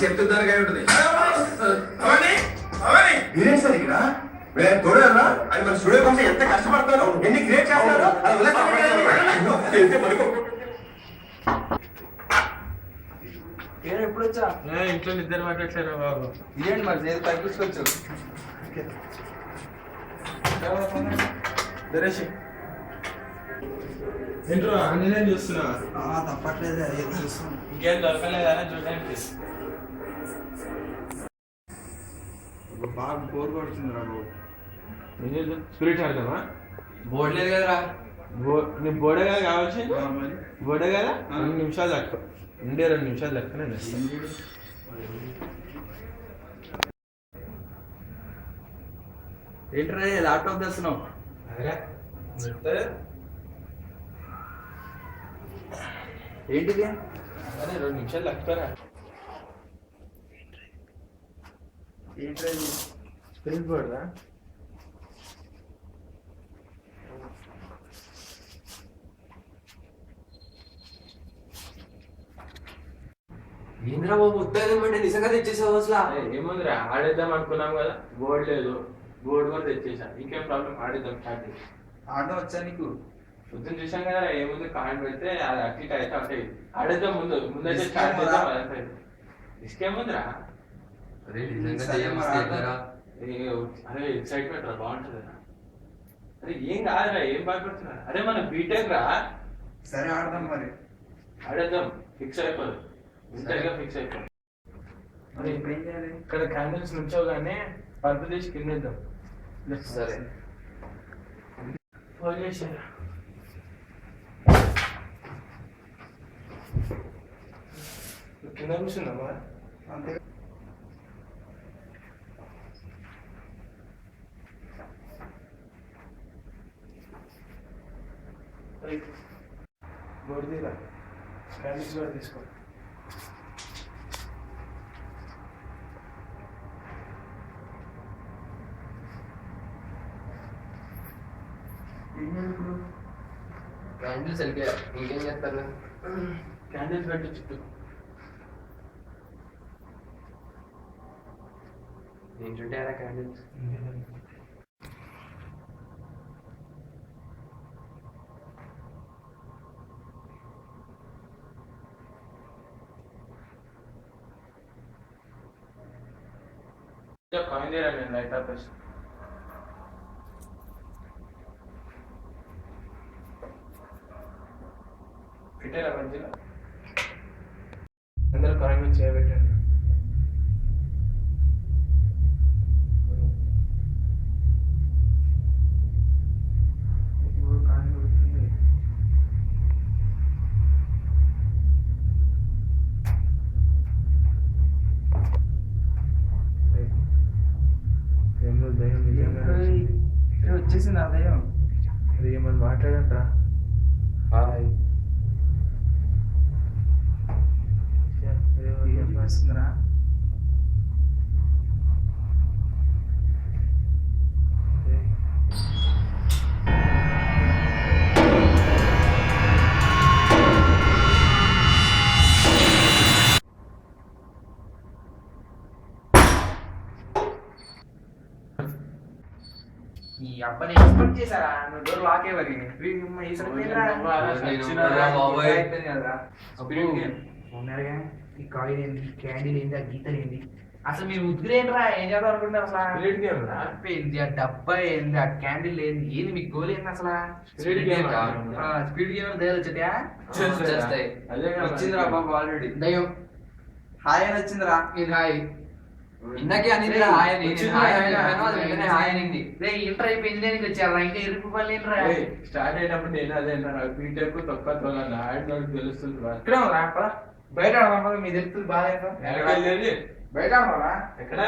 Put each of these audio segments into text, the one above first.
చెప్తుందరగా ఉంటుంది. మీరేం సార్ ఇక్కడ చూడరా అది మన స్టూడియో కోసం ఎంత కష్టపడతారు, ఎన్ని క్రియేట్ చేస్తారు. ఎప్పుడు వచ్చా? ఇంట్లో నిద్ర మాట్లాడతారా బాబు? ఇదేంటి మరి నేను తగ్గించుకోవచ్చు. ఏంట్రో ఆన్లైన్ చూస్తున్నా. తప్పట్లేదు, అదే చూస్తున్నాను. ఇంకేం దొరకలేదా చూడడానికి? బాగా బోర్ కొడుతుంది రా బాబు. స్పిరిట్ ఆడదామా? బోర్డు లేదు కదరా. నీ బోర్డే కదా కావచ్చు. మరి బోర్డే కదా 2 నిమిషాలు తక్కువ ఉండే, 2 నిమిషాలు తక్కువనే. ఏంట్రా ల్యాప్టాప్ తెస్తున్నావు? ఏంటిది? అరే 2 నిమిషాలు తక్కువరా. ఏంట్రా ఇది? స్పిరిట్ బోర్డా? ఏంద్రా బాబు ఉత్తరం అంటే నిజంగా తెచ్చేసావు అసలు? ఏముందిరా, ఆడేద్దాం అనుకున్నాం కదా, బోర్డు లేదు, బోర్డు కూడా తెచ్చేసా. ఇంకేం ప్రాబ్లం, ఆడేద్దాం స్టార్ట్. ఆడడం వచ్చా నీకు? పొద్దున్న చూసాం కదా, ఏముంది కాయిన్ పెడితే అది అట్లా అయితే అంటే ఆడేద్దాం. ముందైతే స్టార్ట్ చేద్దాం. అదంతా ఇసుకేముందిరా. అరే ఎక్సైట్మెంట్ రా, బాగుంటుంది. అరే ఏం కాదురా, ఏం భయపడుతున్నా? అరే మన బీటెక్ రా. సరే ఆడదాం మరి. ఆడేద్దాం, ఫిక్స్ అయిపోదు. ఇంటర్గా ఫిక్స్ అయిపోదు. మరి ఇప్పుడు ఏం చేయాలి? ఇక్కడ క్యాండిల్స్ నుంచోగానే పరుపు తీసి కిందేద్దాం. సరే ఫోన్ చేసారా? కింద కూర్చుందామా? అంతే. బోర్డు తీరా, క్యాండిల్స్ కూడా తీసుకో. క్యాండిల్స్ వెళ్ళిపోయా, ఇంకేం చేస్తారు? క్యాండిల్స్ పెట్టి చుట్టూ. ఏంటంటే అలా క్యాండిల్స్ కాయిన్ తీరా, నేను లైట్ ఆపేసి. పెట్టారా మధ్యలో? అందరూ కాయిన్ మీద చేయబెట్టండి. వచ్చేసింది ఆదాయం. అది ఏమని మాట్లాడంట. హాయ్ ఏం చేస్తుందిరా? ఈ అబ్బాయి ఎక్స్పెక్ట్ చేశారా? నువ్వు డోర్ లాక్ అయ్యి ఈ కాయిన్ ఏంది, క్యాండిల్ ఏంది, ఆ గీతలు ఏంది, అసలు మీరు ఉద్దురేంట్రా? ఏం చేద్దాం అనుకుంటారు అసలు? ఏంది ఆ డబ్బా ఏంది, ఆ క్యాండిల్ ఏంది, ఏంది మీ గోల్ ఏంది అసలు? స్పీడ్ గేమ్ దయాలు వచ్చా? వచ్చిందిరా బాబు ఆల్రెడీ. దయ్యం హాయ్ అని వచ్చిందిరా. ఇది హాయ్ ఇందాకే అనేది హాయ్ అని. హాయ్ అనింది. ఇంటర్ అయిపోయింది దేనికి వచ్చారా? ఇంకా ఇరుపు పని ఏంట్రా? స్టార్ట్ అయినప్పుడు నేను అదే బీటెక్ తొక్క తోలా ఆడినోడికి తెలుస్తుంది. ఇక్కడ బయట ఆడదాం, మీ తెలుస్తుంది బాగా. బయట ఆడదా? ఎక్కడ?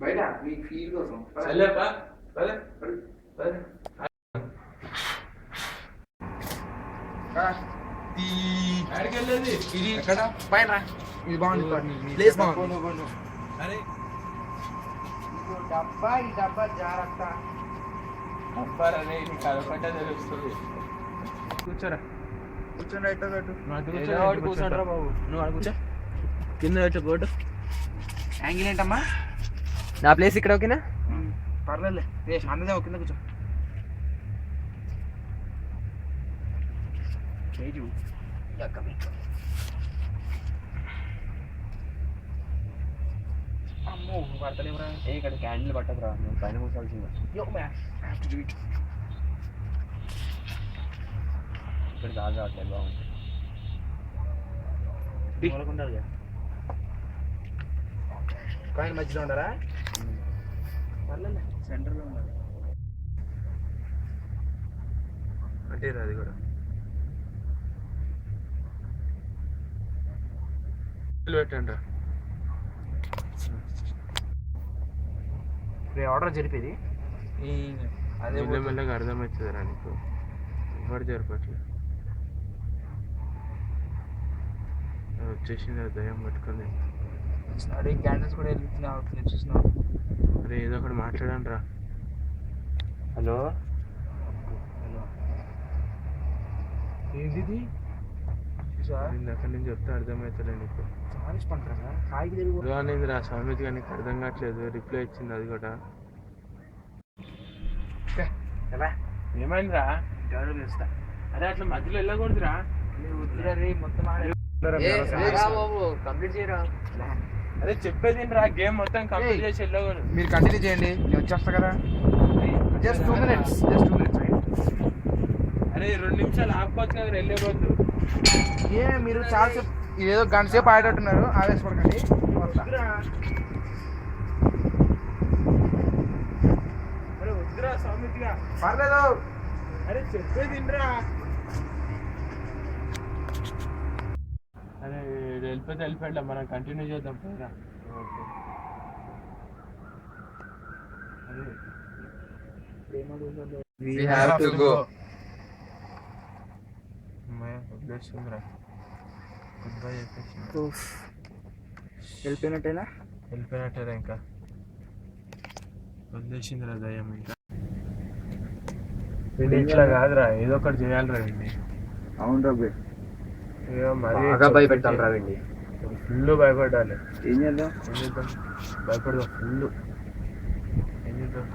బయట మీ ఫీల్ కోసం. ఆడికెళ్ళేది ఇది ఎక్కడ? పైన ఇది బాగుంది, ప్లేస్ బాగుంది. అరే డబ్బా, ఈ డబ్బా జాగ్రత్త. అబ్బారనే ఇది కలపట తెలుస్తుంది. కూర్చోరా, కూర్చోండి. అయితే కూర్చోరా బాబు. నువ్వు కూర్చో, కింద పెట్టు బోర్డు. యాంగిల్ ఏంటమ్మా? నా ప్లేస్ ఇక్కడ ఓకేనా? పర్లేదులే, అందదే కింద కూర్చో. అమ్మో పడతలేవురా. ఇక్కడ క్యాండిల్ పట్టదురా, నేను పైన కూర్చోాల్సిందా. ఇక్కడ కాదు రావట్లేదు, బాగుంది. కాయిన్ మధ్యలో ఉండారా? పర్లేదు, సెంటర్లో ఉండాలి. అంటే అది కూడా పెట్టండి. ఇప్పుడు ఆర్డర్ జరిపేది అదే మెల్లగా అర్థమవుతుందిరా నీకు. ఎవరు జరపట్లేదు, వచ్చేసింది దయ్యం పట్టుకొని. అదే క్యాండిల్స్ కూడా వెళ్తున్నావు చూసినావు. అరే ఏదో ఒకటి మాట్లాడండి రా. హలో ఏంటిది? అక్కడి నుంచి చెప్తే అర్థమవుతలే నీకు. హాయికి అనేది రా స్వామికి, కానీ నీకు అర్థం కావట్లేదు. రిప్లై ఇచ్చింది అది కూడా. ఏమైందిరా? అరే అట్లా మధ్యలో వెళ్ళకూడదురా. కంప్లీట్ చేయరా. అరే చెప్పేది రా, గేమ్ మొత్తం కంప్లీట్ చేసి వెళ్ళకూడదు. మీరు కంటిన్యూ చేయండి, నేను వచ్చేస్తా కదా. Just 2 minutes. అరే 2 నిమిషాలు ఆపుకోవచ్చు కదా, వెళ్ళేపోద్దు. మీరు చాలా సేపు ఇదేదో గంట సేపు ఆడేటట్టున్నారు, ఆవేశపడకండి. అరే వద్దురా స్వామిగా. పర్లేదు. అరే చెప్పేది రా. అరే వెళ్ళిపోతే మనం కంటిన్యూ చేద్దాం పోయిరా. We have to go. వదిలేస్తుందిరా. గుడ్ బై చెప్పేసి వెళ్ళిపోయినట్టేనా? వెళ్ళిపోయినట్టేరా, ఇంకా వదిలేసిందిరా దయ్యం. ఇంకా వీడి ఇట్లా కాదురా, ఏదో ఒకటి చేయాలిరా వీడిని. అవును రబ్బే, బాగా భయపెట్టాలిరా వీడిని. ఫుల్ భయపడాలి. ఏం చేద్దాం? భయపడదాం ఫుల్. ఏం చేద్దాం?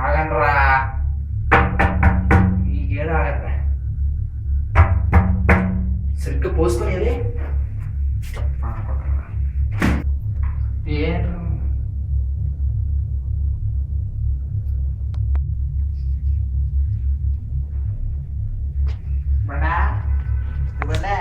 ఆగండ్రా, ఈ గేడ ఆగండ్రా. సరిగ్గా పోసుకునేది ఏం బండా బండా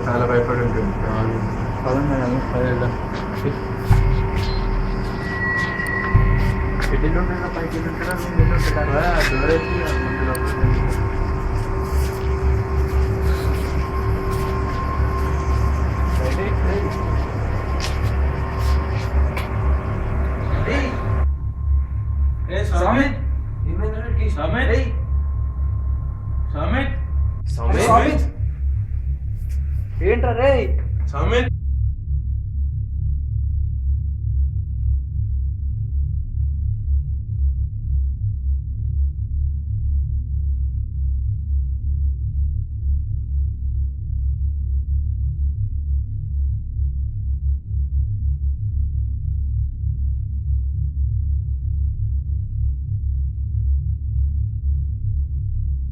చాలా భయపడి ఉంటుంది ఏంట్రా రే సమిత్